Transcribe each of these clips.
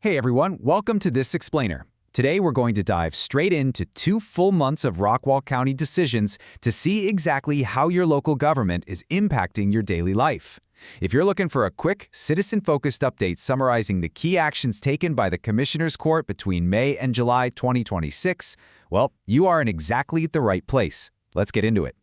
Hey everyone, welcome to This Explainer. Today we're going to dive straight into 2 full months of Rockwall County decisions to see exactly how your local government is impacting your daily life. If you're looking for a quick, citizen-focused update summarizing the key actions taken by the Commissioner's Court between May and July 2026, well, you are in exactly the right place. Let's get into it.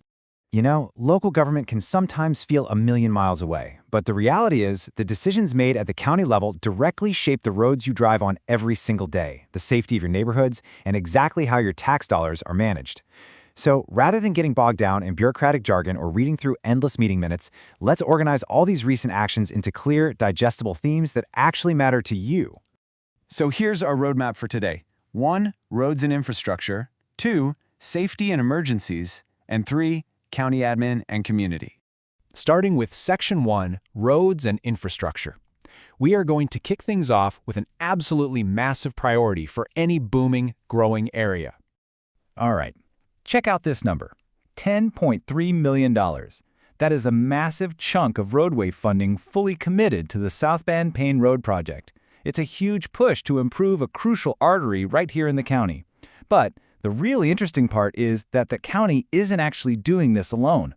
You know, local government can sometimes feel a million miles away, but the reality is the decisions made at the county level directly shape the roads you drive on every single day, the safety of your neighborhoods, and exactly how your tax dollars are managed. So rather than getting bogged down in bureaucratic jargon or reading through endless meeting minutes, let's organize all these recent actions into clear, digestible themes that actually matter to you. So here's our roadmap for today. 1. Roads and infrastructure. 2. Safety and emergencies. And 3. County admin and community. Starting with Section 1, Roads and Infrastructure. We are going to kick things off with an absolutely massive priority for any booming, growing area. All right, check out this number, $10.3 million. That is a massive chunk of roadway funding fully committed to the South Ben Payne Road project. It's a huge push to improve a crucial artery right here in the county. But the really interesting part is that the county isn't actually doing this alone.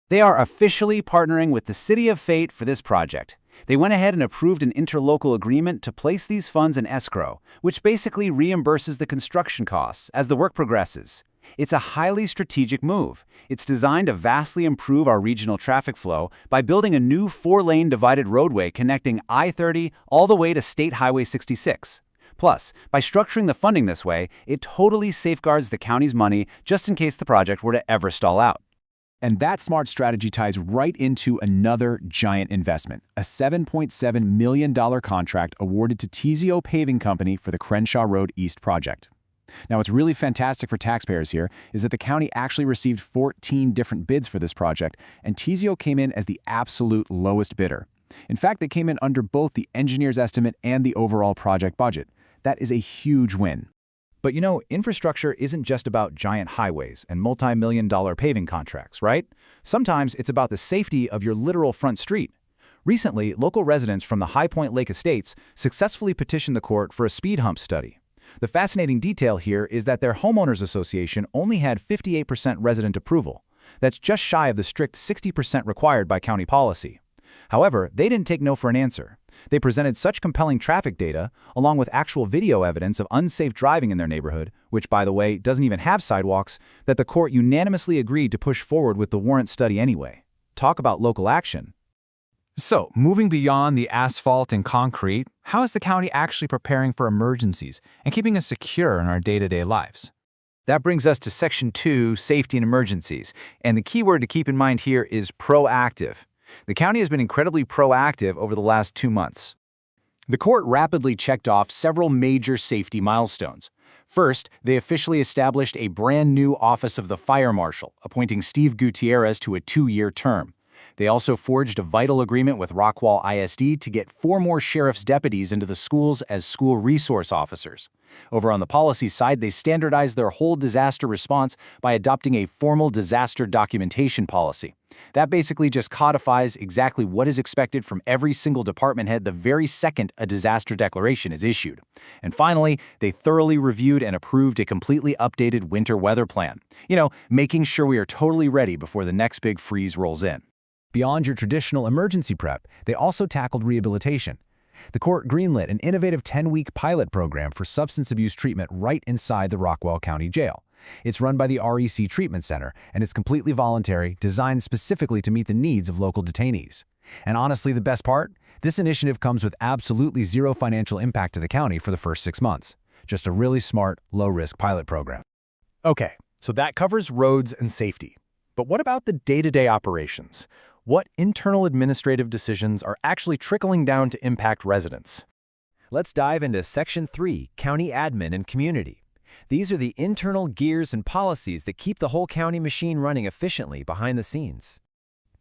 They are officially partnering with the City of Fate for this project. They went ahead and approved an interlocal agreement to place these funds in escrow, which basically reimburses the construction costs as the work progresses. It's a highly strategic move. It's designed to vastly improve our regional traffic flow by building a new 4-lane divided roadway connecting I-30 all the way to State Highway 66. Plus, by structuring the funding this way, it totally safeguards the county's money just in case the project were to ever stall out. And that smart strategy ties right into another giant investment, a $7.7 million contract awarded to Tiseo Paving Company for the Crenshaw Road East project. Now, what's really fantastic for taxpayers here is that the county actually received 14 different bids for this project, and Tiseo came in as the absolute lowest bidder. In fact, they came in under both the engineer's estimate and the overall project budget. That is a huge win. But you know, infrastructure isn't just about giant highways and multi-million-dollar paving contracts, right? Sometimes it's about the safety of your literal front street. Recently, local residents from the High Point Lake Estates successfully petitioned the court for a speed hump study. The fascinating detail here is that their homeowners association only had 58% resident approval. That's just shy of the strict 60% required by county policy. However, they didn't take no for an answer. They presented such compelling traffic data, along with actual video evidence of unsafe driving in their neighborhood, which, by the way, doesn't even have sidewalks, that the court unanimously agreed to push forward with the warrant study anyway. Talk about local action. So, moving beyond the asphalt and concrete, how is the county actually preparing for emergencies and keeping us secure in our day-to-day lives? That brings us to Section 2, Safety and Emergencies, and the key word to keep in mind here is proactive. The county has been incredibly proactive over the last 2 months. The court rapidly checked off several major safety milestones. First, they officially established a brand new Office of the Fire Marshal, appointing Steve Gutierrez to a 2-year term. They also forged a vital agreement with Rockwall ISD to get 4 more sheriff's deputies into the schools as school resource officers. Over on the policy side, they standardized their whole disaster response by adopting a formal disaster documentation policy. That basically just codifies exactly what is expected from every single department head the very second a disaster declaration is issued. And finally, they thoroughly reviewed and approved a completely updated winter weather plan. You know, making sure we are totally ready before the next big freeze rolls in. Beyond your traditional emergency prep, they also tackled rehabilitation. The court greenlit an innovative 10-week pilot program for substance abuse treatment right inside the Rockwall County Jail. It's run by the REC Treatment Center, and it's completely voluntary, designed specifically to meet the needs of local detainees. And honestly, the best part? This initiative comes with absolutely zero financial impact to the county for the first 6 months. Just a really smart, low-risk pilot program. Okay, so that covers roads and safety. But what about the day-to-day operations? What internal administrative decisions are actually trickling down to impact residents? Let's dive into Section 3, County Admin and Community. These are the internal gears and policies that keep the whole county machine running efficiently behind the scenes.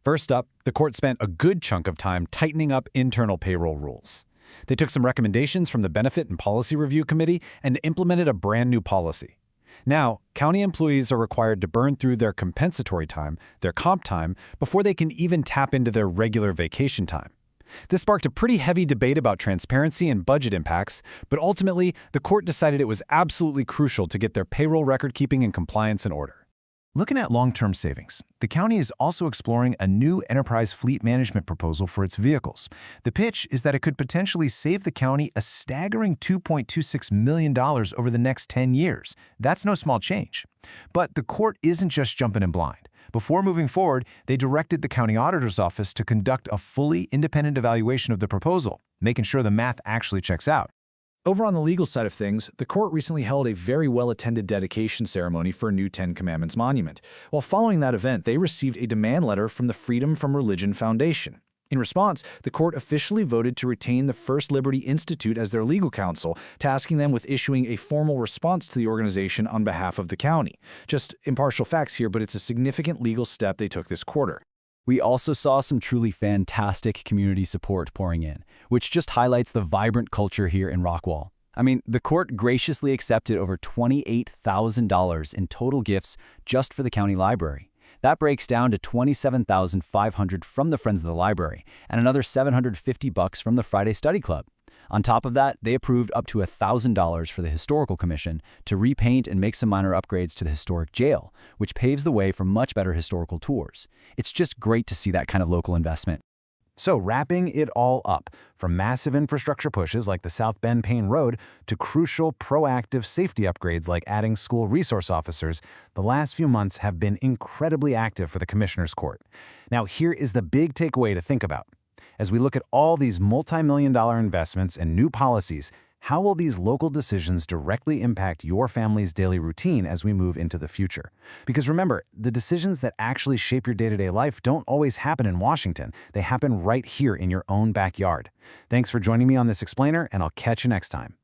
First up, the court spent a good chunk of time tightening up internal payroll rules. They took some recommendations from the Benefit and Policy Review Committee and implemented a brand new policy. Now, county employees are required to burn through their compensatory time, their comp time, before they can even tap into their regular vacation time. This sparked a pretty heavy debate about transparency and budget impacts, but ultimately, the court decided it was absolutely crucial to get their payroll record-keeping and compliance in order. Looking at long-term savings, the county is also exploring a new enterprise fleet management proposal for its vehicles. The pitch is that it could potentially save the county a staggering $2.26 million over the next 10 years. That's no small change. But the court isn't just jumping in blind. Before moving forward, they directed the county auditor's office to conduct a fully independent evaluation of the proposal, making sure the math actually checks out. Over on the legal side of things, the court recently held a very well-attended dedication ceremony for a new Ten Commandments monument. While following that event, they received a demand letter from the Freedom from Religion Foundation. In response, the court officially voted to retain the First Liberty Institute as their legal counsel, tasking them with issuing a formal response to the organization on behalf of the county. Just impartial facts here, but it's a significant legal step they took this quarter. We also saw some truly fantastic community support pouring in, which just highlights the vibrant culture here in Rockwall. I mean, the court graciously accepted over $28,000 in total gifts just for the county library. That breaks down to $27,500 from the Friends of the Library and another $750 from the Friday Study Club. On top of that, they approved up to $1,000 for the Historical Commission to repaint and make some minor upgrades to the historic jail, which paves the way for much better historical tours. It's just great to see that kind of local investment. So wrapping it all up, from massive infrastructure pushes like the South Ben Payne Road to crucial proactive safety upgrades like adding school resource officers, the last few months have been incredibly active for the Commissioner's Court. Now here is the big takeaway to think about. As we look at all these multi-million-dollar investments and new policies, how will these local decisions directly impact your family's daily routine as we move into the future? Because remember, the decisions that actually shape your day-to-day life don't always happen in Washington. They happen right here in your own backyard. Thanks for joining me on this explainer, and I'll catch you next time.